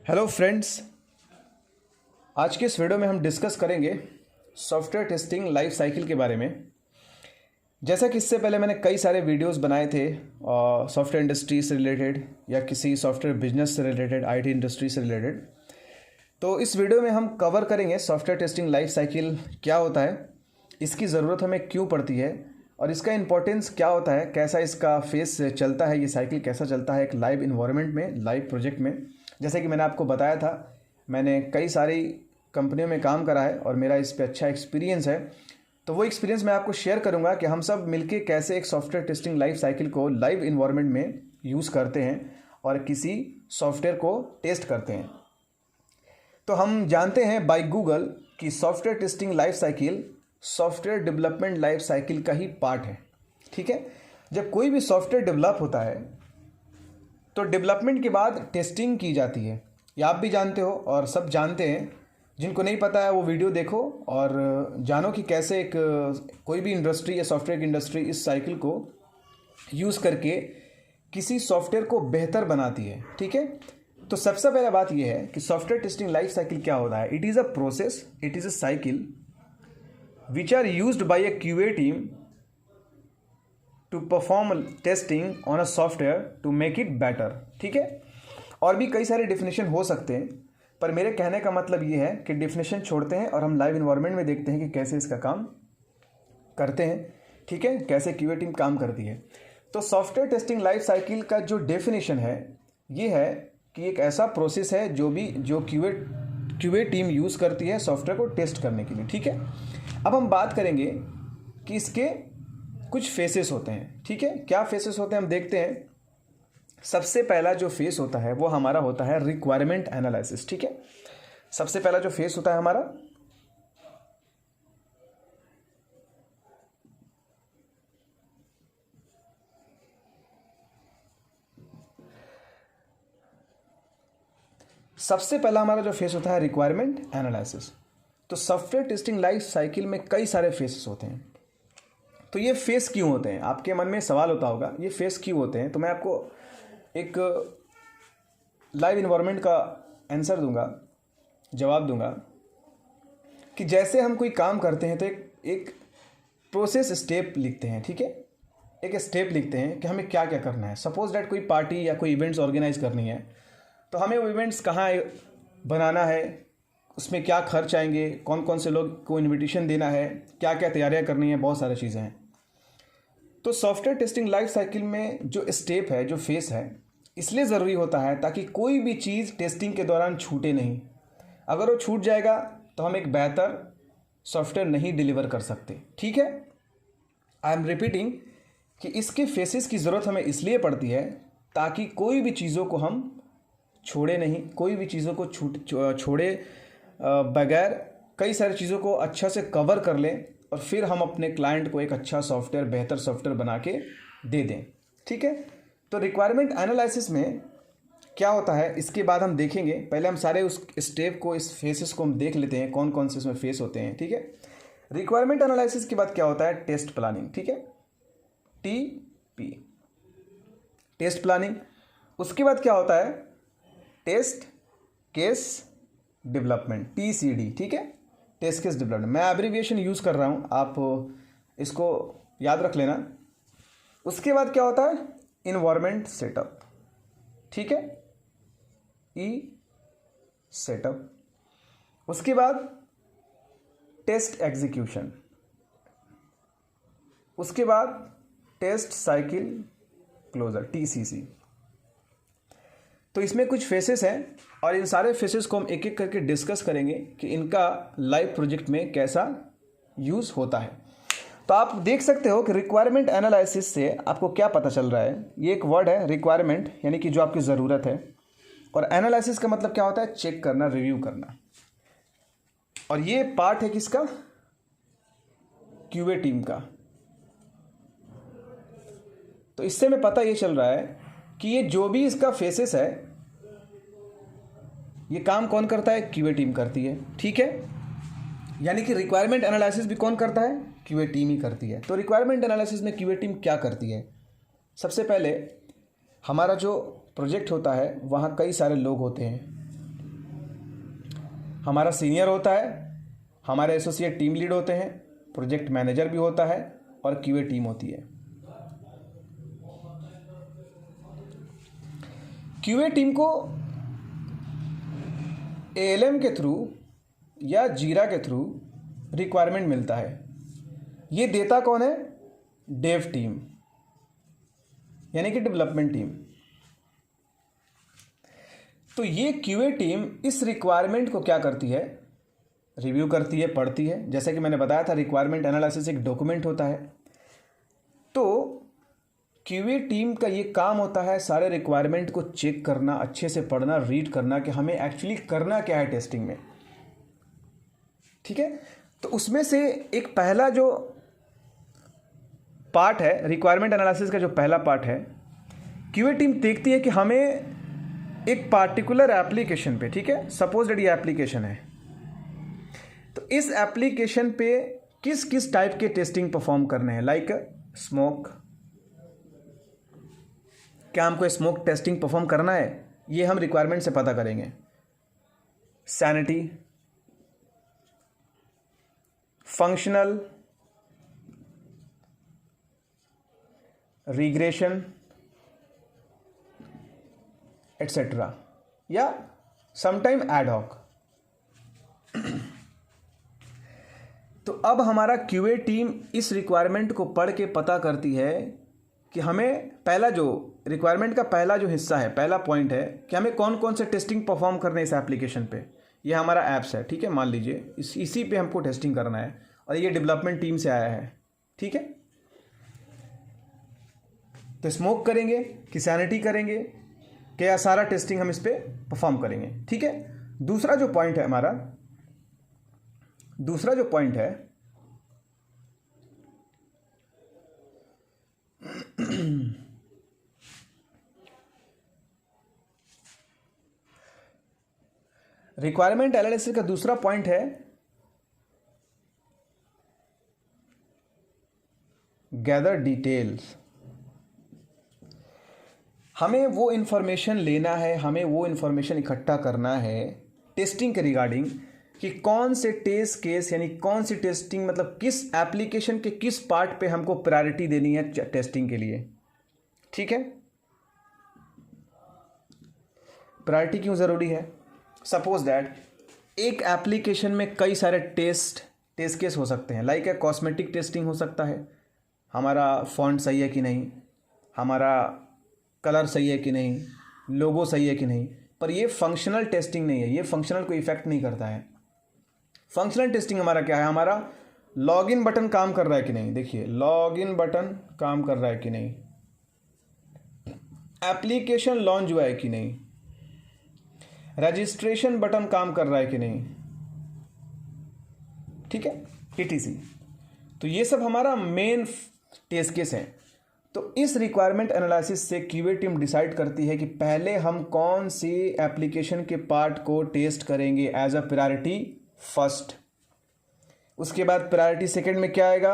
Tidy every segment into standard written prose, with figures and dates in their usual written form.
Hello friends, आज के इस वीडियो में हम डिस्कस करेंगे सॉफ्टवेयर टेस्टिंग लाइफ साइकिल के बारे में। जैसा कि इससे पहले मैंने कई सारे वीडियोस बनाए थे सॉफ्टवेयर इंडस्ट्री से रिलेटेड या किसी सॉफ्टवेयर बिजनेस से रिलेटेड, आईटी इंडस्ट्री से रिलेटेड। तो इस वीडियो में हम कवर करेंगे सॉफ्टवेयर टेस्टिंग लाइफ साइकिल क्या होता है, इसकी ज़रूरत हमें क्यों पड़ती है और इसका इंपॉर्टेंस क्या होता है, कैसा इसका फेस चलता है, ये साइकिल कैसा चलता है एक लाइव इन्वायरमेंट में, लाइव प्रोजेक्ट में। जैसे कि मैंने आपको बताया था, मैंने कई सारी कंपनियों में काम करा है और मेरा इस पे अच्छा एक्सपीरियंस है। तो वो एक्सपीरियंस मैं आपको शेयर करूंगा कि हम सब मिलके कैसे एक सॉफ्टवेयर टेस्टिंग लाइफ साइकिल को लाइव इन्वायरमेंट में यूज़ करते हैं और किसी सॉफ्टवेयर को टेस्ट करते हैं। तो हम जानते हैं बाय गूगल कि software testing life cycle software development life cycle का ही पार्ट है। ठीक है, जब कोई भी सॉफ्टवेयर डेवलप होता है तो डेवलपमेंट के बाद टेस्टिंग की जाती है। ये आप भी जानते हो और सब जानते हैं। जिनको नहीं पता है वो वीडियो देखो और जानो कि कैसे एक कोई भी इंडस्ट्री या सॉफ्टवेयर की इंडस्ट्री इस साइकिल को यूज़ करके किसी सॉफ्टवेयर को बेहतर बनाती है। ठीक है, तो सबसे पहला बात यह है कि सॉफ्टवेयर टेस्टिंग लाइफ साइकिल क्या होता है। It is a process, it is a cycle which are used by a QA team to perform testing on a software to make it better. ठीक है, और भी कई सारे डेफिनेशन हो सकते हैं, पर मेरे कहने का मतलब ये है कि डेफिनेशन छोड़ते हैं और हम लाइव इन्वायरमेंट में देखते हैं कि कैसे इसका काम करते हैं। ठीक है, कैसे QA टीम काम करती है। तो सॉफ्टवेयर टेस्टिंग लाइफ साइकिल का जो डेफिनेशन है ये है कि एक ऐसा प्रोसेस है जो QA टीम यूज़ करती है सॉफ्टवेयर को टेस्ट करने के लिए। ठीक है, अब हम बात करेंगे कि इसके कुछ फेसेस होते हैं। ठीक है, क्या फेसेस होते हैं हम देखते हैं। सबसे पहला जो फेस होता है वो हमारा होता है रिक्वायरमेंट एनालिसिस। ठीक है, सबसे पहला जो फेस होता है हमारा जो फेस होता है रिक्वायरमेंट एनालिसिस। तो सॉफ्टवेयर टेस्टिंग लाइफ साइकिल में कई सारे फेसेस होते हैं। तो ये फेस क्यों होते हैं, आपके मन में सवाल होता होगा ये फेस क्यों होते हैं। तो मैं आपको एक लाइव इन्वायरमेंट का आंसर दूंगा, जवाब दूंगा कि जैसे हम कोई काम करते हैं तो एक प्रोसेस स्टेप लिखते हैं। ठीक है, एक स्टेप लिखते हैं कि हमें क्या क्या करना है। सपोज डैट कोई पार्टी या कोई इवेंट्स ऑर्गेनाइज करनी है तो हमें वो इवेंट्स कहाँ बनाना है, उसमें क्या खर्च आएंगे, कौन कौन से लोग को इनविटेशन देना है, क्या क्या तैयारियां करनी है, बहुत सारी चीज़ें हैं। तो सॉफ्टवेयर टेस्टिंग लाइफ साइकिल में जो स्टेप है, जो फेस है, इसलिए ज़रूरी होता है ताकि कोई भी चीज़ टेस्टिंग के दौरान छूटे नहीं। अगर वो छूट जाएगा तो हम एक बेहतर सॉफ्टवेयर नहीं डिलीवर कर सकते। ठीक है, आई एम रिपीटिंग कि इसके फेसेस की ज़रूरत हमें इसलिए पड़ती है ताकि कोई भी चीज़ों को हम छोड़े नहीं, कोई भी चीज़ों को छोड़े बगैर कई सारी चीज़ों को अच्छा से कवर कर लें और फिर हम अपने क्लाइंट को एक अच्छा सॉफ्टवेयर, बेहतर सॉफ्टवेयर बना के दे दें। ठीक है, तो रिक्वायरमेंट एनालिसिस में क्या होता है इसके बाद हम देखेंगे। पहले हम सारे उस स्टेप को, इस फेसेस को हम देख लेते हैं कौन कौन से इसमें फेस होते हैं। ठीक है, रिक्वायरमेंट एनालिसिस के बाद क्या होता है, टेस्ट प्लानिंग। ठीक है, TP, टेस्ट प्लानिंग। उसके बाद क्या होता है, टेस्ट केस डेवलपमेंट, TCD। ठीक है, टेस्ट केस डेवलपमेंट। मैं एब्रीविएशन यूज़ कर रहा हूँ, आप इसको याद रख लेना। उसके बाद क्या होता है, इन्वायरमेंट सेटअप। ठीक है, E सेटअप। उसके बाद टेस्ट एग्जीक्यूशन। उसके बाद टेस्ट साइकिल क्लोजर, TCC। तो इसमें कुछ फेसेस हैं और इन सारे फेसेस को हम एक एक करके डिस्कस करेंगे कि इनका लाइव प्रोजेक्ट में कैसा यूज़ होता है। तो आप देख सकते हो कि रिक्वायरमेंट एनालिसिस से आपको क्या पता चल रहा है। ये एक वर्ड है रिक्वायरमेंट, यानी कि जो आपकी ज़रूरत है, और एनालिसिस का मतलब क्या होता है, चेक करना, रिव्यू करना। और ये पार्ट है किसका, QA टीम का। तो इससे में पता ये चल रहा है कि ये जो भी इसका फेसेस है ये काम कौन करता है, QA टीम करती है। ठीक है, यानी कि रिक्वायरमेंट एनालिसिस भी कौन करता है, QA टीम ही करती है। तो रिक्वायरमेंट एनालिसिस में QA टीम क्या करती है, सबसे पहले हमारा जो प्रोजेक्ट होता है वहाँ कई सारे लोग होते हैं, हमारा सीनियर होता है, हमारे एसोसिएट टीम लीड होते हैं, प्रोजेक्ट मैनेजर भी होता है और क्यूए टीम होती है। क्यूए टीम को एएलएम के थ्रू या जीरा के थ्रू रिक्वायरमेंट मिलता है। ये देता कौन है? डेव टीम, यानी कि डेवलपमेंट टीम। तो ये क्यूए टीम इस रिक्वायरमेंट को क्या करती है? रिव्यू करती है, पढ़ती है। जैसे कि मैंने बताया था, रिक्वायरमेंट एनालिसिस एक डॉक्यूमेंट होता है। तो क्यूए टीम का ये काम होता है सारे रिक्वायरमेंट को चेक करना, अच्छे से पढ़ना, रीड करना कि हमें एक्चुअली करना क्या है टेस्टिंग में। ठीक है, तो उसमें से एक पहला जो पार्ट है, रिक्वायरमेंट एनालिसिस का जो पहला पार्ट है, क्यूए टीम देखती है कि हमें एक पार्टिकुलर एप्लीकेशन पे, ठीक है, सपोज दैट ये एप्लीकेशन है, तो इस एप्लीकेशन पे किस किस टाइप के टेस्टिंग परफॉर्म करने हैं। लाइक स्मोक, क्या हमको स्मोक टेस्टिंग परफॉर्म करना है? ये हम रिक्वायरमेंट से पता करेंगे। सैनिटी, फंक्शनल, रिग्रेशन एटसेट्रा, या समटाइम एड हॉक। तो अब हमारा क्यूए टीम इस रिक्वायरमेंट को पढ़ के पता करती है कि हमें पहला जो रिक्वायरमेंट का पहला जो हिस्सा है, पहला पॉइंट है कि हमें कौन कौन से टेस्टिंग परफॉर्म करने हैं इस एप्लीकेशन पे। ये हमारा ऐप्स है, ठीक है, मान लीजिए इसी पे हमको टेस्टिंग करना है और ये डेवलपमेंट टीम से आया है। ठीक है, तो स्मोक करेंगे कि सैनिटी करेंगे, क्या सारा टेस्टिंग हम इस पे परफॉर्म करेंगे। ठीक है, दूसरा जो पॉइंट है हमारा, दूसरा जो पॉइंट है रिक्वायरमेंट एनालिसिस का दूसरा पॉइंट है गैदर डिटेल्स। हमें वो इंफॉर्मेशन लेना है, हमें वो इंफॉर्मेशन इकट्ठा करना है टेस्टिंग के रिगार्डिंग कि कौन से टेस्ट केस, यानी कौन सी टेस्टिंग, मतलब किस एप्लीकेशन के किस पार्ट पे हमको प्रायोरिटी देनी है टेस्टिंग के लिए। ठीक है, प्रायोरिटी क्यों ज़रूरी है? सपोज दैट एक एप्लीकेशन में कई सारे टेस्ट केस हो सकते हैं। लाइक कॉस्मेटिक टेस्टिंग हो सकता है, हमारा फॉन्ट सही है कि नहीं, हमारा कलर सही है कि नहीं, लोगो सही है कि नहीं। पर ये फंक्शनल टेस्टिंग नहीं है, ये फंक्शनल को इफेक्ट नहीं करता है। फंक्शनल टेस्टिंग हमारा क्या है? हमारा लॉगिन बटन काम कर रहा है कि नहीं। देखिए, लॉगिन बटन काम कर रहा है कि नहीं, एप्लीकेशन लॉन्च हुआ है कि नहीं, रजिस्ट्रेशन बटन काम कर रहा है कि नहीं। ठीक है, टीटीसी। तो ये सब हमारा मेन टेस्ट केस है। तो इस रिक्वायरमेंट एनालिसिस से क्यूए टीम डिसाइड करती है कि पहले हम कौन सी एप्लीकेशन के पार्ट को टेस्ट करेंगे एज अ प्रायोरिटी फर्स्ट। उसके बाद प्रायोरिटी सेकंड में क्या आएगा?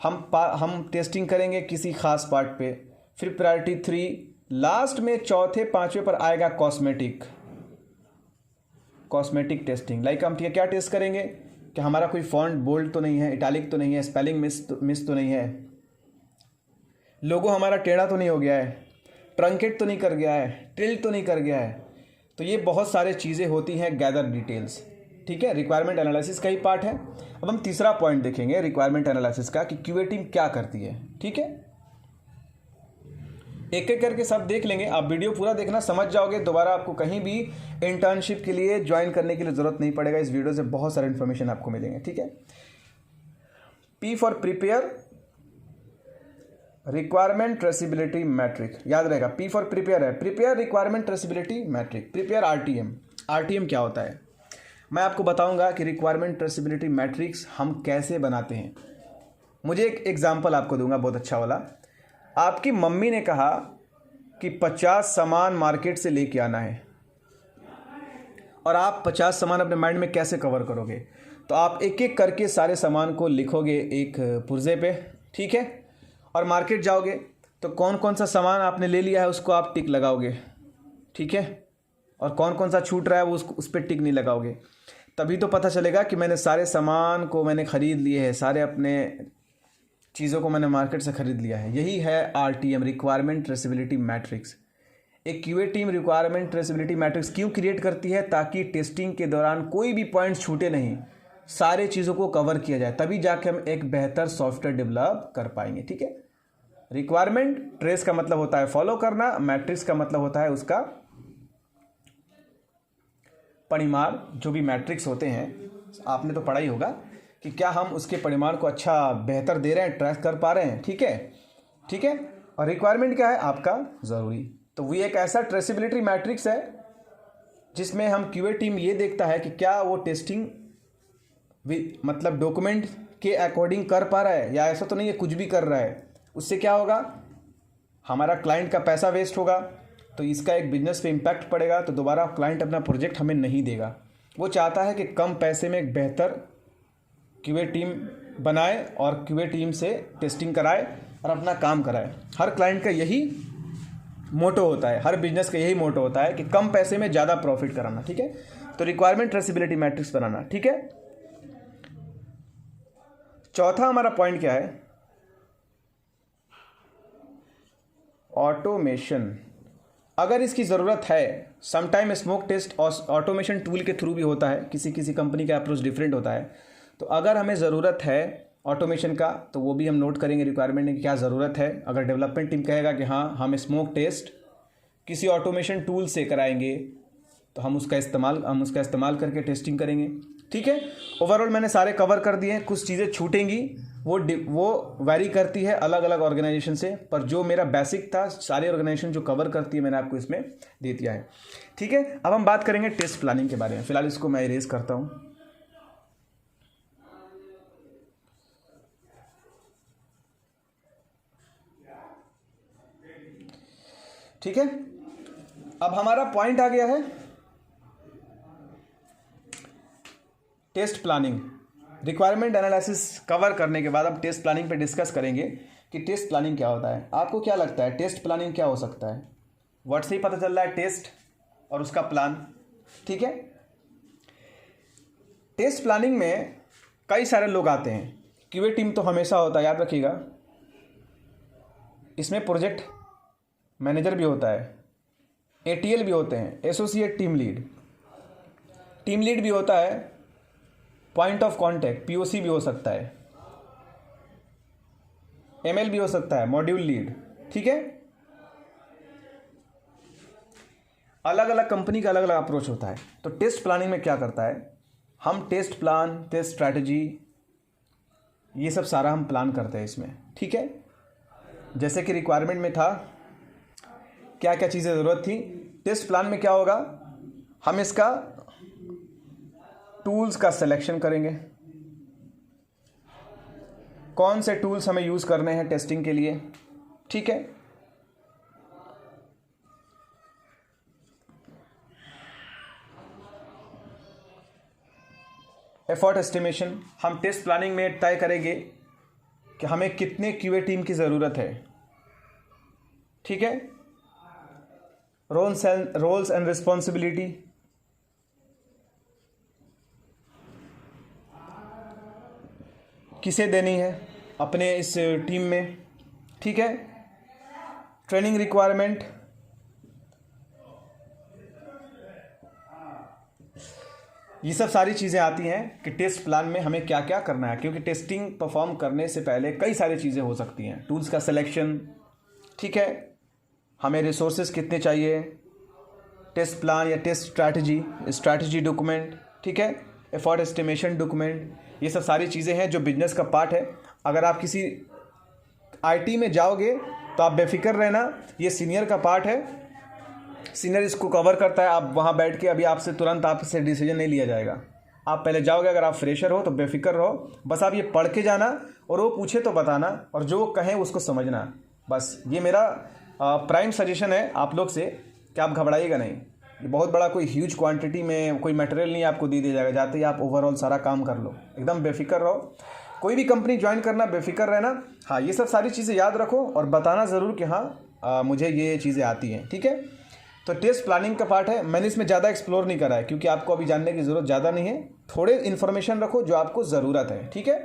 हम टेस्टिंग करेंगे किसी खास पार्ट पे। फिर प्रायोरिटी 3, लास्ट में चौथे पांचवें पर आएगा कॉस्मेटिक टेस्टिंग। लाइक हम क्या टेस्ट करेंगे कि हमारा कोई फॉन्ट बोल्ड तो नहीं है, इटैलिक तो नहीं है, स्पेलिंग मिस तो नहीं है, लोगो हमारा टेढ़ा तो नहीं हो गया है, ट्रंकेट तो नहीं कर गया है, टिल्ट तो नहीं कर गया है। तो ये बहुत सारे चीज़ें होती हैं गैदर डिटेल्स। ठीक है, रिक्वायरमेंट एनालिसिस का ही पार्ट है। अब हम तीसरा पॉइंट देखेंगे रिक्वायरमेंट एनालिसिस का कि क्यूए टीम क्या करती है। ठीक है, एक एक करके सब देख लेंगे। आप वीडियो पूरा देखना, समझ जाओगे। दोबारा आपको कहीं भी इंटर्नशिप के लिए ज्वाइन करने के लिए ज़रूरत नहीं पड़ेगा। इस वीडियो से बहुत सारे इन्फॉर्मेशन आपको मिलेंगे। ठीक है, P for prepare, requirement traceability matrix, याद रहेगा। पी फॉर प्रिपेयर है, prepare requirement traceability matrix, prepare RTM. RTM क्या होता है मैं आपको बताऊंगा कि रिक्वायरमेंट ट्रेसिबिलिटी मैट्रिक्स हम कैसे बनाते हैं। मुझे एक एग्जांपल आपको दूंगा बहुत अच्छा वाला। आपकी मम्मी ने कहा कि 50 सामान मार्केट से लेके आना है और आप 50 सामान अपने माइंड में कैसे कवर करोगे? तो आप एक एक करके सारे सामान को लिखोगे एक पुर्जे पे। ठीक है, और मार्केट जाओगे तो कौन कौन सा सामान आपने ले लिया है उसको आप टिक लगाओगे। ठीक है, और कौन कौन सा छूट रहा है वो उस पर टिक नहीं लगाओगे। तभी तो पता चलेगा कि मैंने सारे सामान को मैंने ख़रीद लिए हैं, सारे अपने चीज़ों को मैंने मार्केट से ख़रीद लिया है। यही है RTM, रिक्वायरमेंट ट्रेसेबिलिटी मैट्रिक्स। एक QA team requirement traceability matrix क्यों क्रिएट करती है? ताकि टेस्टिंग के दौरान कोई भी पॉइंट्स छूटे नहीं, सारे चीज़ों को कवर किया जाए, तभी जाके हम एक बेहतर सॉफ्टवेयर डेवलप कर पाएंगे। ठीक है, रिक्वायरमेंट ट्रेस का मतलब होता है फॉलो करना, मैट्रिक्स का मतलब होता है उसका परिमाण। जो भी मैट्रिक्स होते हैं आपने तो पढ़ा ही होगा कि क्या हम उसके परिमाण को अच्छा बेहतर दे रहे हैं, ट्रैक कर पा रहे हैं। ठीक है, ठीक है। और रिक्वायरमेंट क्या है? आपका ज़रूरी। तो वो एक ऐसा ट्रेसेबिलिटी मैट्रिक्स है जिसमें हम QA टीम ये देखता है कि क्या वो टेस्टिंग मतलब डॉक्यूमेंट के अकॉर्डिंग कर पा रहा है, या ऐसा तो नहीं है कुछ भी कर रहा है। उससे क्या होगा? हमारा क्लाइंट का पैसा वेस्ट होगा, तो इसका एक बिजनेस पे इम्पैक्ट पड़ेगा, तो दोबारा क्लाइंट अपना प्रोजेक्ट हमें नहीं देगा। वो चाहता है कि कम पैसे में एक बेहतर QA टीम बनाए और QA टीम से टेस्टिंग कराए और अपना काम कराए। हर क्लाइंट का यही मोटो होता है, हर बिजनेस का यही मोटो होता है कि कम पैसे में ज़्यादा प्रॉफिट कराना। ठीक है, तो रिक्वायरमेंट ट्रेसेबिलिटी मैट्रिक्स बनाना। ठीक है, चौथा हमारा पॉइंट क्या है? ऑटोमेशन। अगर इसकी ज़रूरत है, sometime smoke test automation tool के थ्रू भी होता है, किसी किसी कंपनी का अप्रोच डिफरेंट होता है। तो अगर हमें ज़रूरत है ऑटोमेशन का, तो वो भी हम नोट करेंगे रिक्वायरमेंट में कि क्या ज़रूरत है। अगर डेवलपमेंट टीम कहेगा कि हाँ हम स्मोक टेस्ट किसी ऑटोमेशन टूल से कराएंगे, तो हम उसका इस्तेमाल करके टेस्टिंग करेंगे। ठीक है, ओवरऑल मैंने सारे कवर कर दिए हैं। कुछ चीज़ें छूटेंगी, वो वैरी करती है अलग अलग ऑर्गेनाइजेशन से, पर जो मेरा बेसिक था सारी ऑर्गेनाइजेशन जो कवर करती है मैंने आपको इसमें दे दिया है। ठीक है, अब हम बात करेंगे टेस्ट प्लानिंग के बारे में। फिलहाल इसको मैं इरेज करता हूँ। ठीक है, अब हमारा पॉइंट आ गया है test planning. Requirement analysis cover करने के बाद अब टेस्ट प्लानिंग पे डिस्कस करेंगे कि टेस्ट प्लानिंग क्या होता है। आपको क्या लगता है टेस्ट प्लानिंग क्या हो सकता है? वर्ड से ही पता चल रहा है, टेस्ट और उसका प्लान। ठीक है, टेस्ट प्लानिंग में कई सारे लोग आते हैं। QA टीम तो हमेशा होता है, याद रखिएगा। इसमें प्रोजेक्ट मैनेजर भी होता है, ATL भी होते हैं, एसोसिएट टीम लीड भी होता है, पॉइंट ऑफ कांटेक्ट POC भी हो सकता है, ML भी हो सकता है, मॉड्यूल लीड। ठीक है, अलग अलग कंपनी का अलग अलग अप्रोच होता है। तो टेस्ट प्लानिंग में क्या करता है, हम टेस्ट प्लान, टेस्ट स्ट्रैटेजी, ये सब सारा हम प्लान करते हैं इसमें। ठीक है, जैसे कि रिक्वायरमेंट में था क्या क्या चीज़ें ज़रूरत थी, टेस्ट प्लान में क्या होगा, हम इसका टूल्स का सिलेक्शन करेंगे, कौन से टूल्स हमें यूज़ करने हैं टेस्टिंग के लिए। ठीक है, एफर्ट एस्टिमेशन, हम टेस्ट प्लानिंग में तय करेंगे कि हमें कितने QA टीम की ज़रूरत है। ठीक है, रोल्स एंड रिस्पॉन्सिबिलिटी, किसे देनी है अपने इस टीम में। ठीक है, ट्रेनिंग रिक्वायरमेंट, ये सब सारी चीज़ें आती हैं कि टेस्ट प्लान में हमें क्या क्या करना है, क्योंकि टेस्टिंग परफॉर्म करने से पहले कई सारी चीज़ें हो सकती हैं। टूल्स का सिलेक्शन, ठीक है, हमें रिसोर्सेज कितने चाहिए, टेस्ट प्लान या टेस्ट स्ट्रैटेजी डॉक्यूमेंट, ठीक है, एफर्ट एस्टिमेशन डॉक्यूमेंट, ये सब सारी चीज़ें हैं जो बिजनेस का पार्ट है। अगर आप किसी IT में जाओगे तो आप बेफिक्र रहना, ये सीनियर का पार्ट है, सीनियर इसको कवर करता है। आप वहाँ बैठ के अभी तुरंत आपसे डिसीजन नहीं लिया जाएगा। आप पहले जाओगे, अगर आप फ्रेशर हो तो बेफिक्र रहो, बस आप ये पढ़ के जाना और वो पूछे तो बताना और जो वो कहें उसको समझना। बस ये मेरा प्राइम सजेशन है आप लोग से कि आप घबराइएगा नहीं। ये बहुत बड़ा कोई ह्यूज क्वांटिटी में कोई मटेरियल नहीं आपको दे दिया जाएगा, जाते ही आप ओवरऑल सारा काम कर लो, एकदम बेफिक्र रहो। कोई भी कंपनी ज्वाइन करना बेफिक्र रहना। हाँ, ये सब सारी चीज़ें याद रखो और बताना ज़रूर कि हाँ मुझे ये चीज़ें आती हैं। ठीक है, तो टेस्ट प्लानिंग का पार्ट है। मैंने इसमें ज़्यादा एक्सप्लोर नहीं करा है क्योंकि आपको अभी जानने की ज़रूरत ज़्यादा नहीं है। थोड़े इन्फॉर्मेशन रखो जो आपको ज़रूरत है, ठीक है।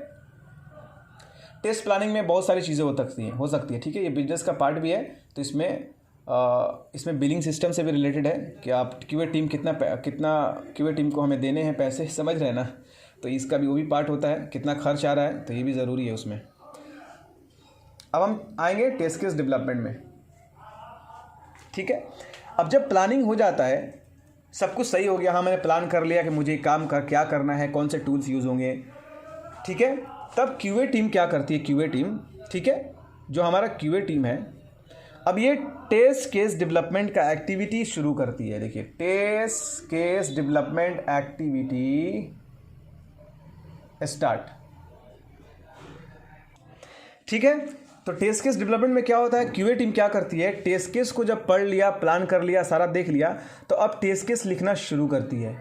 टेस्ट प्लानिंग में बहुत सारी चीज़ें हो सकती है, ठीक है। ये बिजनेस का पार्ट भी है, तो इसमें बिलिंग सिस्टम से भी रिलेटेड है कि आप क्यूए टीम कितना क्यूए टीम को हमें देने हैं पैसे, समझ रहे हैं ना। तो इसका भी वो भी पार्ट होता है, कितना खर्च आ रहा है, तो ये भी ज़रूरी है उसमें। अब हम आएंगे टेस्ट केस डेवलपमेंट में, ठीक है। अब जब प्लानिंग हो जाता है, सब कुछ सही हो गया, हाँ मैंने प्लान कर लिया कि मुझे काम क्या करना है, कौन से टूल्स यूज़ होंगे, ठीक है। तब क्यूए टीम क्या करती है, क्यूए टीम, ठीक है, जो हमारा क्यूए टीम है, अब ये टेस्ट केस डेवलपमेंट का एक्टिविटी शुरू करती है। देखिए, test case development activity start, ठीक है। तो टेस्ट केस डेवलपमेंट में क्या होता है, क्यूए टीम क्या करती है, टेस्ट केस को जब पढ़ लिया, प्लान कर लिया, सारा देख लिया, तो अब टेस्ट केस लिखना शुरू करती है।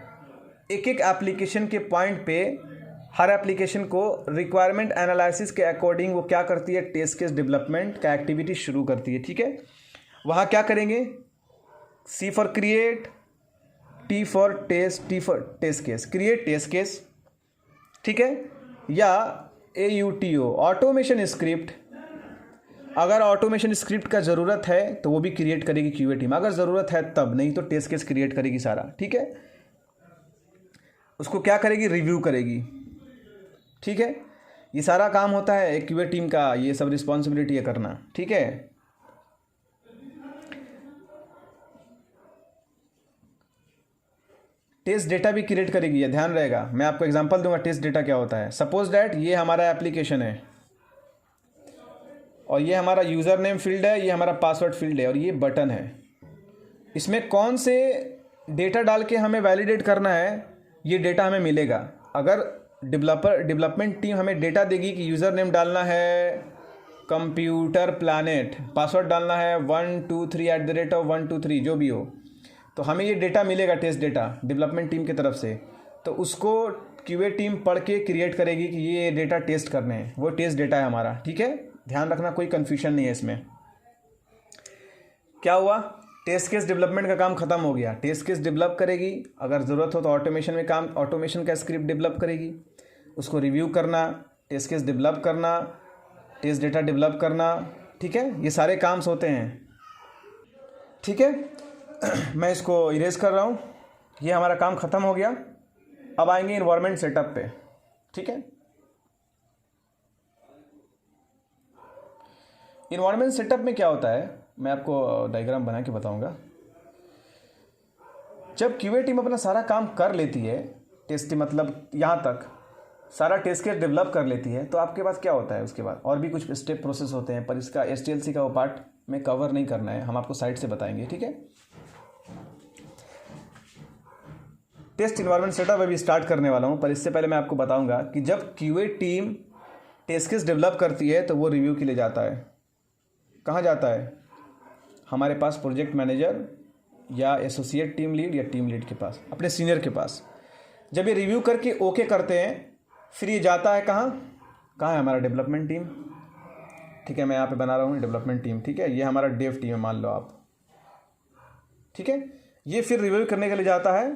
एक एक एप्लीकेशन के पॉइंट पे, हर एप्लीकेशन को रिक्वायरमेंट एनालिसिस के अकॉर्डिंग वो क्या करती है, टेस्ट केस डेवलपमेंट का एक्टिविटी शुरू करती है, ठीक है। वहाँ क्या करेंगे, C for create, T for test case, create test case, ठीक है, या AUTO ऑटोमेशन स्क्रिप्ट। अगर ऑटोमेशन स्क्रिप्ट का ज़रूरत है तो वो भी क्रिएट करेगी क्यूए टीम, अगर ज़रूरत है तब, नहीं तो टेस्ट केस क्रिएट करेगी सारा, ठीक है। उसको क्या करेगी, रिव्यू करेगी, ठीक है। ये सारा काम होता है एक क्यूए टीम का, ये सब रिस्पॉन्सिबिलिटी है करना, ठीक है। टेस्ट डेटा भी क्रिएट करेगी, ये ध्यान रहेगा। मैं आपको एग्जांपल दूंगा टेस्ट डेटा क्या होता है। सपोज दैट ये हमारा एप्लीकेशन है और ये हमारा यूज़र नेम फील्ड है, ये हमारा पासवर्ड फील्ड है और ये बटन है। इसमें कौन से डेटा डाल के हमें वैलिडेट करना है, ये डेटा हमें मिलेगा। अगर डेवलपमेंट टीम हमें डेटा देगी कि यूज़र नेम डालना है कंप्यूटर प्लानेट, पासवर्ड डालना है 123@123, जो भी हो, तो हमें ये डेटा मिलेगा, टेस्ट डेटा डेवलपमेंट टीम की तरफ से। तो उसको क्यूए टीम पढ़ के क्रिएट करेगी कि ये डेटा टेस्ट करने हैं, वो टेस्ट डेटा है हमारा, ठीक है। ध्यान रखना, कोई कन्फ्यूजन नहीं है इसमें। क्या हुआ, टेस्ट केस डेवलपमेंट का काम खत्म हो गया। टेस्ट केस डेवलप करेगी, अगर ज़रूरत हो तो ऑटोमेशन का स्क्रिप्ट डेवलप करेगी, उसको रिव्यू करना, टेस्ट केस डेवलप करना, टेस्ट डेटा डेवलप करना, ठीक है। ये सारे काम्स होते हैं, ठीक है। मैं इसको इरेज कर रहा हूँ, ये हमारा काम ख़त्म हो गया। अब आएंगे इन्वायरमेंट सेटअप पे, ठीक है। इन्वायरमेंट सेटअप में क्या होता है, मैं आपको डायग्राम बना के बताऊंगा। जब क्यूए टीम अपना सारा काम कर लेती है, टेस्ट मतलब यहाँ तक सारा टेस्ट केस डेवलप कर लेती है, तो आपके पास क्या होता है उसके बाद, और भी कुछ स्टेप प्रोसेस होते हैं, पर इसका STLC का वो पार्ट में कवर नहीं करना है, हम आपको साइड से बताएंगे, ठीक है। टेस्ट इन्वायरमेंट सेटअप अभी स्टार्ट करने वाला हूँ, पर इससे पहले मैं आपको बताऊंगा कि जब QA team test case develop करती है तो वो रिव्यू के लिए जाता है। कहाँ जाता है, हमारे पास प्रोजेक्ट मैनेजर या एसोसिएट टीम लीड या टीम लीड के पास, अपने सीनियर के पास। जब ये रिव्यू करके ओके करते हैं, फिर ये जाता है कहाँ है, हमारा डेवलपमेंट टीम, ठीक है। मैं यहाँ पे बना रहा हूँ डेवलपमेंट टीम, ठीक है। ये हमारा डेव टीम है, मान लो आप, ठीक है। ये फिर रिव्यू करने के लिए जाता है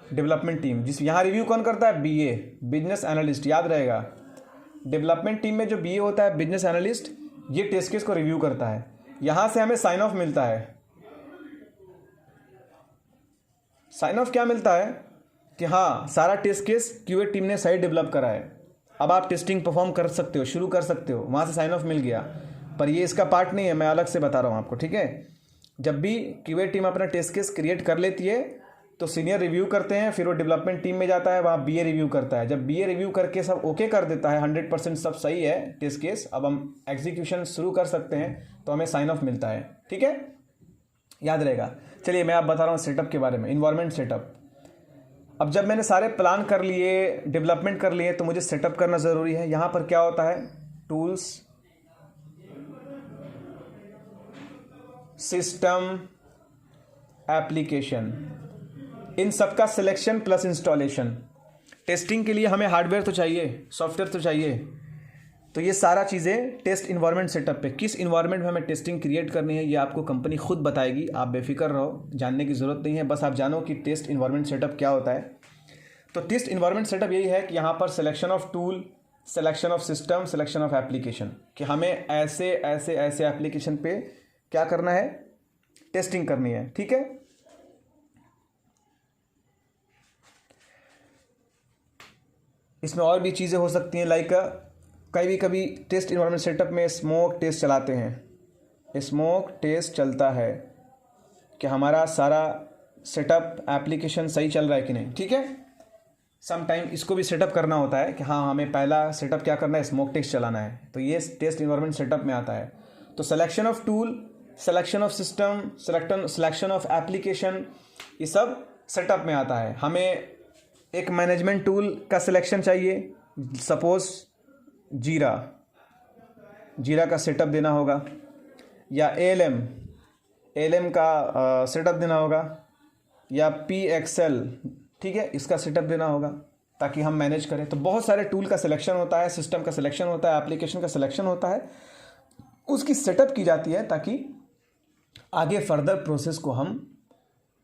डेवलपमेंट टीम, जिस यहाँ रिव्यू कौन करता है, BA, बिजनेस एनालिस्ट, याद रहेगा। डेवलपमेंट टीम में जो BA होता है, बिजनेस एनालिस्ट, ये टेस्ट केस को रिव्यू करता है। यहाँ से हमें साइन ऑफ मिलता है। साइन ऑफ क्या मिलता है कि हाँ, सारा टेस्ट केस क्यूए टीम ने सही डेवलप करा है, अब आप टेस्टिंग परफॉर्म कर सकते हो, शुरू कर सकते हो। वहाँ से साइन ऑफ मिल गया, पर ये इसका पार्ट नहीं है, मैं अलग से बता रहा हूँ आपको, ठीक है। जब भी क्यूए टीम अपना टेस्ट केस क्रिएट कर लेती है तो सीनियर रिव्यू करते हैं, फिर वो डेवलपमेंट टीम में जाता है, वहाँ BA रिव्यू करता है। जब BA रिव्यू करके सब ओके कर देता है, 100% सब सही है टेस्ट केस, अब हम एग्जीक्यूशन शुरू कर सकते हैं, तो हमें साइन ऑफ मिलता है, ठीक है। याद रहेगा। चलिए मैं आप बता रहा हूँ सेटअप के बारे में, इन्वायरमेंट सेटअप। अब जब मैंने सारे प्लान कर लिए, डेवलपमेंट कर लिए, तो मुझे सेटअप करना ज़रूरी है। यहाँ पर क्या होता है, टूल्स, सिस्टम, एप्लीकेशन, इन सब का सिलेक्शन प्लस इंस्टॉलेशन। टेस्टिंग के लिए हमें हार्डवेयर तो चाहिए, सॉफ्टवेयर तो चाहिए, तो ये सारा चीज़ें टेस्ट इन्वायरमेंट सेटअप पे, किस इन्वायरमेंट में हमें टेस्टिंग क्रिएट करनी है ये आपको कंपनी खुद बताएगी, आप बेफिक्र रहो, जानने की ज़रूरत नहीं है, बस आप जानो कि टेस्ट इन्वायरमेंट सेटअप क्या होता है। तो टेस्ट इन्वायरमेंट सेटअप यही है कि यहाँ पर selection of tool, selection of system, selection of application, कि हमें ऐसे ऐसे ऐसे एप्लीकेशन पे क्या करना है, टेस्टिंग करनी है। ठीक है, इसमें और भी चीज़ें हो सकती हैं, लाइक कभी टेस्ट इन्वायरमेंट सेटअप में स्मोक टेस्ट चलाते हैं, स्मोक टेस्ट चलता है कि हमारा सारा सेटअप एप्लीकेशन सही चल रहा है कि नहीं। ठीक है, सम टाइम इसको भी सेटअप करना होता है कि हाँ हमें पहला सेटअप क्या करना है, स्मोक टेस्ट चलाना है, तो ये टेस्ट इन्वायरमेंट सेटअप में आता है। तो selection of tool, selection of system, selection of application, ये सब सेटअप में आता है। हमें एक मैनेजमेंट टूल का सिलेक्शन चाहिए, सपोज जीरा का सेटअप देना होगा, या एएलएम का सेटअप देना होगा, या PXL, ठीक है, इसका सेटअप देना होगा ताकि हम मैनेज करें। तो बहुत सारे टूल का सिलेक्शन होता है, सिस्टम का सिलेक्शन होता है, एप्लीकेशन का सिलेक्शन होता है, उसकी सेटअप की जाती है ताकि आगे फर्दर प्रोसेस को हम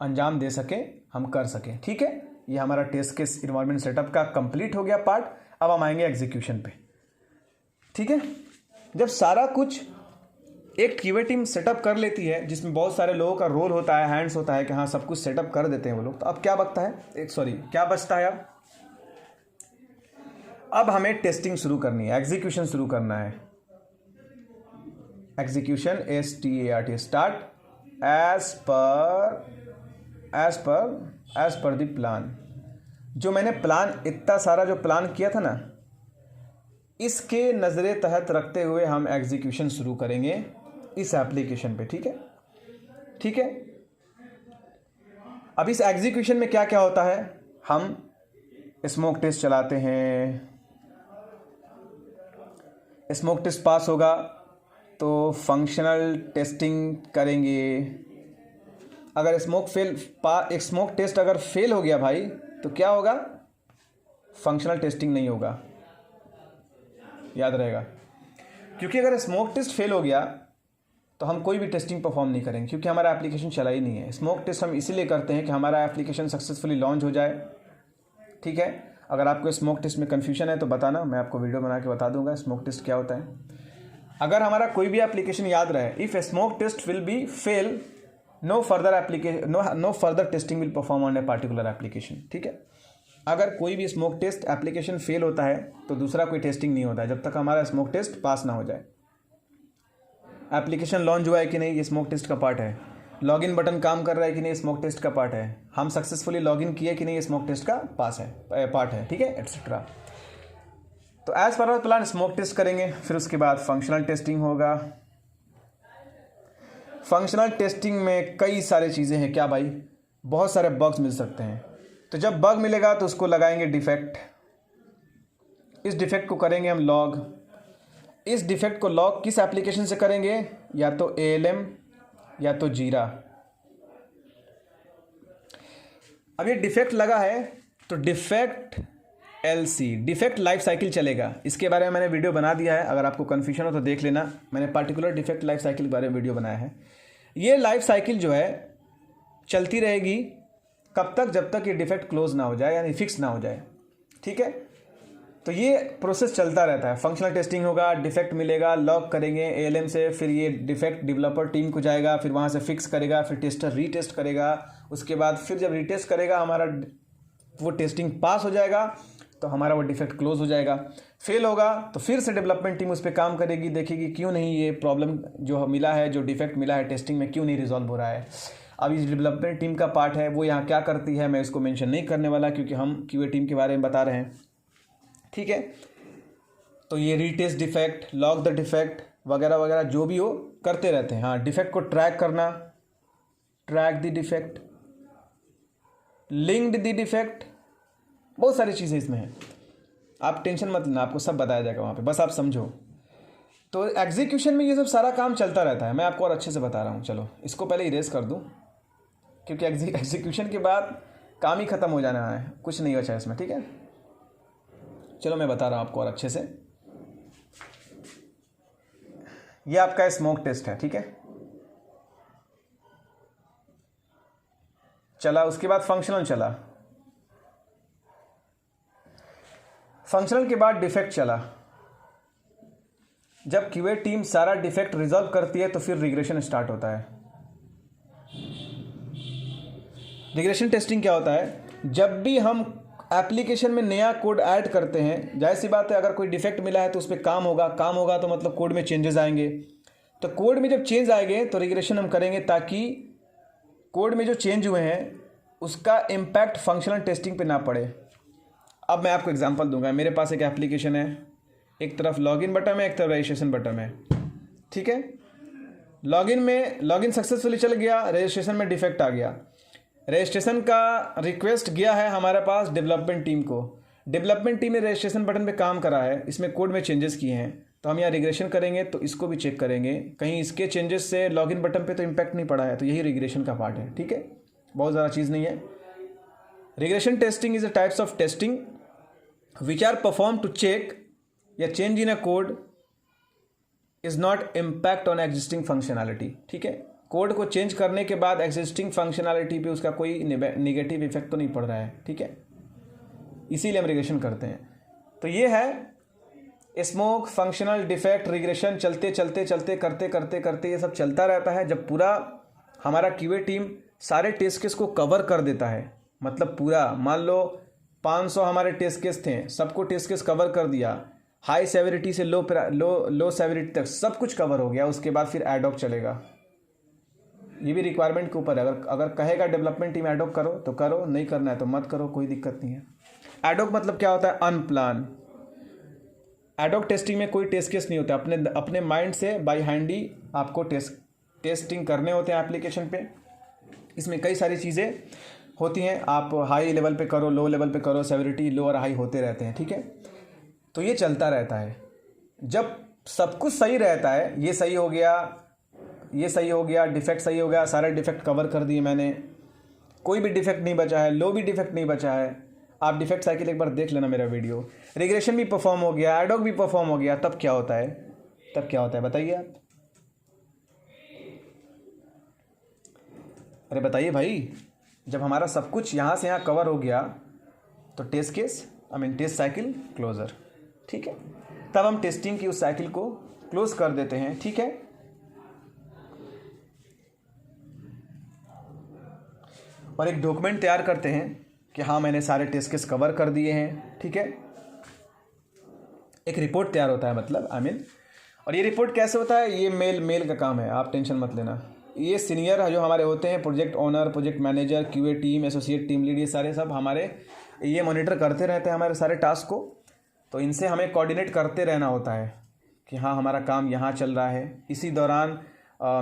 अंजाम दे सकें, हम कर सकें। ठीक है, ये हमारा टेस्ट केस इन्वायरमेंट सेटअप का कंप्लीट हो गया पार्ट। अब हम आएंगे एग्जीक्यूशन पे। ठीक है, जब सारा कुछ एक QA टीम सेटअप कर लेती है, जिसमें बहुत सारे लोगों का रोल होता है, हैंड्स होता है कि हाँ सब कुछ सेटअप कर देते हैं वो लोग, तो अब क्या बचता है, क्या बचता है, अब हमें टेस्टिंग शुरू करनी है, एग्जीक्यूशन शुरू करना है। Execution START, start as per the plan. जो मैंने प्लान, इतना सारा जो प्लान किया था ना, इसके नज़रे तहत रखते हुए हम एग्जीक्यूशन शुरू करेंगे इस एप्लीकेशन पे। ठीक है, ठीक है। अब इस एग्जीक्यूशन में क्या क्या होता है, हम स्मोक टेस्ट चलाते हैं, स्मोक टेस्ट पास होगा तो फंक्शनल टेस्टिंग करेंगे। अगर स्मोक टेस्ट अगर फेल हो गया भाई, तो क्या होगा, फंक्शनल टेस्टिंग नहीं होगा, याद रहेगा। क्योंकि अगर स्मोक टेस्ट फेल हो गया तो हम कोई भी टेस्टिंग परफॉर्म नहीं करेंगे, क्योंकि हमारा एप्लीकेशन चला ही नहीं है। स्मोक टेस्ट हम इसीलिए करते हैं कि हमारा एप्लीकेशन सक्सेसफुली लॉन्च हो जाए। ठीक है, अगर आपको स्मोक टेस्ट में कन्फ्यूजन है तो बताना, मैं आपको वीडियो बना के बता दूंगा स्मोक टेस्ट क्या होता है। अगर हमारा कोई भी एप्लीकेशन याद रहे, if smoke test will be fail, no further testing will perform on a particular application. ठीक है, अगर कोई भी स्मोक टेस्ट एप्लीकेशन फेल होता है तो दूसरा कोई टेस्टिंग नहीं होता है, जब तक हमारा स्मोक टेस्ट पास ना हो जाए। एप्लीकेशन लॉन्च हुआ है कि नहीं, ये स्मोक टेस्ट का पार्ट है। लॉगिन बटन काम कर रहा है कि नहीं, स्मोक टेस्ट का पार्ट है। हम सक्सेसफुली लॉगिन किए कि नहीं, ये स्मोक टेस्ट का पार्ट है। ठीक है, एटसेट्रा। तो as per plan smoke test करेंगे, फिर उसके बाद फंक्शनल टेस्टिंग होगा। फंक्शनल टेस्टिंग में कई सारी चीज़ें हैं, क्या भाई, बहुत सारे बग्स मिल सकते हैं। तो जब बग मिलेगा तो उसको लगाएंगे डिफेक्ट, इस डिफेक्ट को करेंगे हम लॉग। इस डिफेक्ट को लॉग किस एप्लीकेशन से करेंगे, या तो ALM या तो जीरा। अब ये डिफेक्ट लगा है तो defect LC, defect life cycle चलेगा। इसके बारे में मैंने वीडियो बना दिया है, अगर आपको कन्फ्यूजन हो तो देख लेना, मैंने पार्टिकुलर डिफेक्ट लाइफ साइकिल के बारे में वीडियो बनाया है। ये लाइफ साइकिल जो है चलती रहेगी कब तक, जब तक ये डिफेक्ट क्लोज ना हो जाए, यानी फिक्स ना हो जाए। ठीक है, तो ये प्रोसेस चलता रहता है। फंक्शनल टेस्टिंग होगा, डिफेक्ट मिलेगा, लॉग करेंगे ALM से, फिर ये डिफेक्ट डेवलपर टीम को जाएगा, फिर वहाँ से फिक्स करेगा, फिर टेस्टर रीटेस्ट करेगा। उसके बाद फिर जब रीटेस्ट करेगा, हमारा वो टेस्टिंग पास हो जाएगा तो हमारा वो डिफेक्ट क्लोज हो जाएगा। फेल होगा तो फिर से डेवलपमेंट टीम उस पर काम करेगी, देखेगी क्यों नहीं ये प्रॉब्लम जो मिला है, जो डिफेक्ट मिला है टेस्टिंग में, क्यों नहीं रिजॉल्व हो रहा है। अब इस डेवलपमेंट टीम का पार्ट है, वो यहाँ क्या करती है मैं इसको मेंशन नहीं करने वाला, क्योंकि हम QA टीम के बारे में बता रहे हैं। ठीक है, तो ये retest defect, log the defect वगैरह वगैरह जो भी हो करते रहते हैं। हाँ, डिफेक्ट को ट्रैक करना, track the defect, linked the defect, बहुत सारी चीज़ें इसमें हैं। आप टेंशन मत लेना, आपको सब बताया जाएगा वहाँ पे, बस आप समझो। तो एग्जीक्यूशन में ये सब सारा काम चलता रहता है, मैं आपको और अच्छे से बता रहा हूँ। चलो इसको पहले इरेज कर दूँ, क्योंकि एग्जीक्यूशन के बाद काम ही ख़त्म हो जाना है, कुछ नहीं बचा इसमें। ठीक है, चलो मैं बता रहा हूँ आपको और अच्छे से। ये आपका स्मोक टेस्ट है, ठीक है। चला, उसके बाद फंक्शनल चला, फंक्शनल के बाद डिफेक्ट चला। जब क्यूए टीम सारा डिफेक्ट रिजॉल्व करती है तो फिर रिग्रेशन स्टार्ट होता है। रिग्रेशन टेस्टिंग क्या होता है? जब भी हम एप्लीकेशन में नया कोड ऐड करते हैं, जाहिर सी बात है अगर कोई डिफेक्ट मिला है तो उस पर काम होगा तो मतलब कोड में चेंजेस आएंगे। तो कोड में जब चेंज आएंगे तो रिग्रेशन हम करेंगे ताकि कोड में जो चेंज हुए हैं उसका इम्पैक्ट फंक्शनल टेस्टिंग पे ना पड़े। अब मैं आपको एग्जांपल दूंगा। मेरे पास एक एप्लीकेशन है, एक तरफ लॉगिन बटन है, एक तरफ रजिस्ट्रेशन बटन है, ठीक है। लॉगिन सक्सेसफुली चल गया, रजिस्ट्रेशन में डिफेक्ट आ गया। रजिस्ट्रेशन का रिक्वेस्ट गया है हमारे पास डेवलपमेंट टीम को। डेवलपमेंट टीम ने रजिस्ट्रेशन बटन पे काम करा है, इसमें कोड में चेंजेस किए हैं, तो हम यहाँ रिग्रेशन करेंगे तो इसको भी चेक करेंगे कहीं इसके चेंजेस से लॉगिन बटन पे तो इम्पैक्ट नहीं पड़ा है। तो यही रिग्रेशन का पार्ट है, ठीक है। बहुत ज़्यादा चीज़ नहीं है। Regression testing is a types of testing which are perform to check या change in a code is not impact on existing functionality, ठीक है। कोड को चेंज करने के बाद एग्जिस्टिंग फंक्शनैलिटी पे उसका कोई नेगेटिव इफेक्ट तो नहीं पड़ रहा है, ठीक है। इसीलिए हम रिग्रेशन करते हैं। तो ये है स्मोक, फंक्शनल, डिफेक्ट, रिग्रेशन, चलते करते ये सब चलता रहता है। जब पूरा हमारा क्यूए टीम सारे टेस्ट केस को कवर कर देता है, मतलब पूरा मान लो 500 हमारे टेस्ट केस थे, सबको टेस्ट केस कवर कर दिया, हाई सेवरिटी से लो सेवरिटी तक सब कुछ कवर हो गया, उसके बाद फिर एडॉक चलेगा। ये भी रिक्वायरमेंट के ऊपर है। अगर कहेगा डेवलपमेंट टीम एडॉक करो तो करो, नहीं करना है तो मत करो, कोई दिक्कत नहीं है। एडॉक मतलब क्या होता है? अनप्लान। एडॉक टेस्टिंग में कोई टेस्ट केस नहीं होता, अपने माइंड से बाय हैंड ही आपको टेस्टिंग करने होते हैं एप्लीकेशन पे। इसमें कई सारी चीज़ें होती हैं, आप हाई लेवल पे करो, लो लेवल पे करो, सेवरिटी लो और हाई होते रहते हैं, ठीक है। तो ये चलता रहता है। जब सब कुछ सही रहता है, ये सही हो गया, डिफेक्ट सही हो गया, सारे डिफेक्ट कवर कर दिए मैंने, कोई भी डिफेक्ट नहीं बचा है, लो भी डिफेक्ट नहीं बचा है। आप डिफेक्ट साइकिल एक बार देख लेना मेरा वीडियो। रिग्रेशन भी परफॉर्म हो गया, एडॉक भी परफॉर्म हो गया, तब क्या होता है बताइए आप। अरे बताइए भाई, जब हमारा सब कुछ यहाँ से यहाँ कवर हो गया तो टेस्ट साइकिल क्लोजर, ठीक है। तब हम टेस्टिंग की उस साइकिल को क्लोज कर देते हैं, ठीक है। और एक डॉक्यूमेंट तैयार करते हैं कि हाँ मैंने सारे टेस्ट केस कवर कर दिए हैं, ठीक है। एक रिपोर्ट तैयार होता है, मतलब और ये रिपोर्ट कैसे होता है? ये मेल का काम है, आप टेंशन मत लेना। ये सीनियर जो हमारे होते हैं, project owner, project manager, QA team, associate team lead, ये सारे सब हमारे ये मॉनिटर करते रहते हैं हमारे सारे टास्क को। तो इनसे हमें कोऑर्डिनेट करते रहना होता है कि हाँ हमारा काम यहाँ चल रहा है। इसी दौरान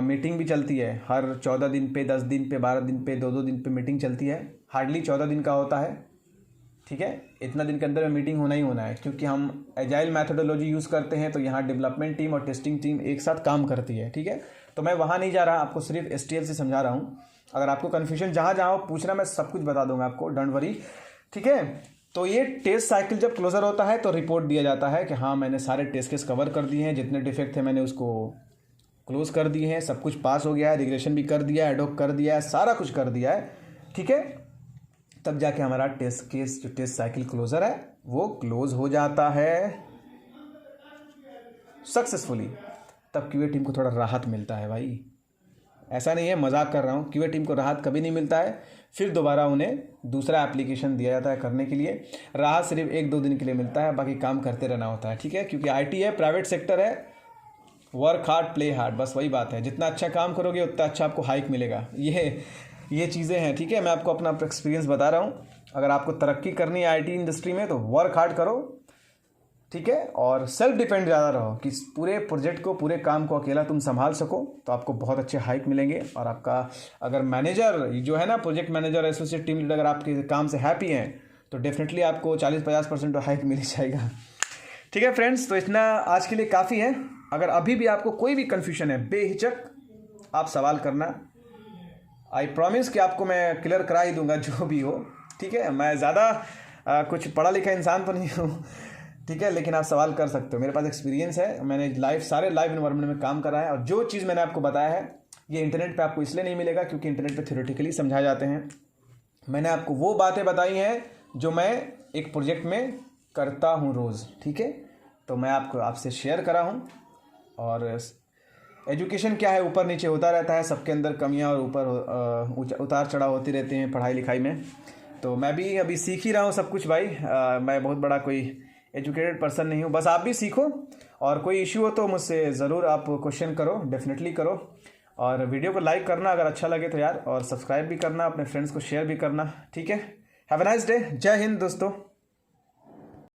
मीटिंग भी चलती है, हर 14 दिन पे, 10 दिन पे, 12 दिन पे, 2-2 दिन पे मीटिंग चलती है। हार्डली 14 दिन का होता है, ठीक है। इतना दिन के अंदर में मीटिंग होना ही होना है, क्योंकि हम एजाइल मैथोडोलॉजी यूज़ करते हैं। तो यहाँ डेवलपमेंट टीम और टेस्टिंग टीम एक साथ काम करती है, ठीक है। तो मैं वहाँ नहीं जा रहा, आपको सिर्फ STL से समझा रहा हूँ। अगर आपको कन्फ्यूजन जहाँ हो पूछना, मैं सब कुछ बता दूंगा आपको, डोंट वरी, ठीक है। तो ये टेस्ट साइकिल जब क्लोजर होता है तो रिपोर्ट दिया जाता है कि हाँ मैंने सारे टेस्ट केस कवर कर दिए हैं, जितने डिफेक्ट थे मैंने उसको क्लोज कर दिए हैं, सब कुछ पास हो गया है, रिग्रेशन भी कर दिया है, एडॉक कर दिया है, सारा कुछ कर दिया है, ठीक है। तब जाके हमारा टेस्ट साइकिल क्लोजर है वो क्लोज हो जाता है सक्सेसफुली। तब क्यूए टीम को थोड़ा राहत मिलता है भाई, ऐसा नहीं है मजाक कर रहा हूँ। क्यूए टीम को राहत कभी नहीं मिलता है, फिर दोबारा उन्हें दूसरा एप्लीकेशन दिया जाता है करने के लिए। राहत सिर्फ 1-2 दिन के लिए मिलता है, बाकी काम करते रहना होता है, ठीक है। क्योंकि IT है, प्राइवेट सेक्टर है, वर्क हार्ड प्ले हार्ड, बस वही बात है। जितना अच्छा काम करोगे उतना अच्छा आपको हाइक मिलेगा। ये चीज़ें हैं, ठीक है। मैं आपको अपना एक्सपीरियंस बता रहा हूँ। अगर आपको तरक्की करनी है IT इंडस्ट्री में तो वर्क हार्ड करो, ठीक है। और सेल्फ डिपेंड ज़्यादा रहो कि पूरे प्रोजेक्ट को, पूरे काम को अकेला तुम संभाल सको, तो आपको बहुत अच्छे हाइक मिलेंगे। और आपका अगर मैनेजर जो है ना, project manager, associate team leader, अगर आपके काम से हैप्पी हैं तो डेफिनेटली आपको 40-50% हाइक मिल जाएगा, ठीक है फ्रेंड्स। तो इतना आज के लिए काफ़ी है। अगर अभी भी आपको कोई भी कन्फ्यूजन है, बेहिचक आप सवाल करना, आई प्रॉमिस कि आपको मैं क्लियर करा ही दूंगा जो भी हो, ठीक है। मैं ज़्यादा कुछ पढ़ा लिखा इंसान तो नहीं हूँ, ठीक है, लेकिन आप सवाल कर सकते हो, मेरे पास एक्सपीरियंस है, मैंने सारे लाइव इन्वायरमेंट में काम करा है। और जो चीज़ मैंने आपको बताया है ये इंटरनेट पे आपको इसलिए नहीं मिलेगा क्योंकि इंटरनेट पे थ्योरेटिकली समझाए जाते हैं। मैंने आपको वो बातें बताई हैं जो मैं एक प्रोजेक्ट में करता हूँ रोज़, ठीक है। तो मैं आपसे शेयर करा हूँ। और एजुकेशन क्या है, ऊपर नीचे होता रहता है, सबके अंदर कमियाँ और ऊपर उतार चढ़ाव होती रहती हैं पढ़ाई लिखाई में। तो मैं भी अभी सीख ही रहा हूँ सब कुछ भाई। मैं बहुत बड़ा कोई एजुकेटेड पर्सन नहीं हूँ, बस आप भी सीखो। और कोई इश्यू हो तो मुझसे ज़रूर आप क्वेश्चन करो, डेफिनेटली करो। और वीडियो को लाइक करना अगर अच्छा लगे तो यार, और सब्सक्राइब भी करना, अपने फ्रेंड्स को शेयर भी करना, ठीक है। Have a nice day. जय हिंद दोस्तों।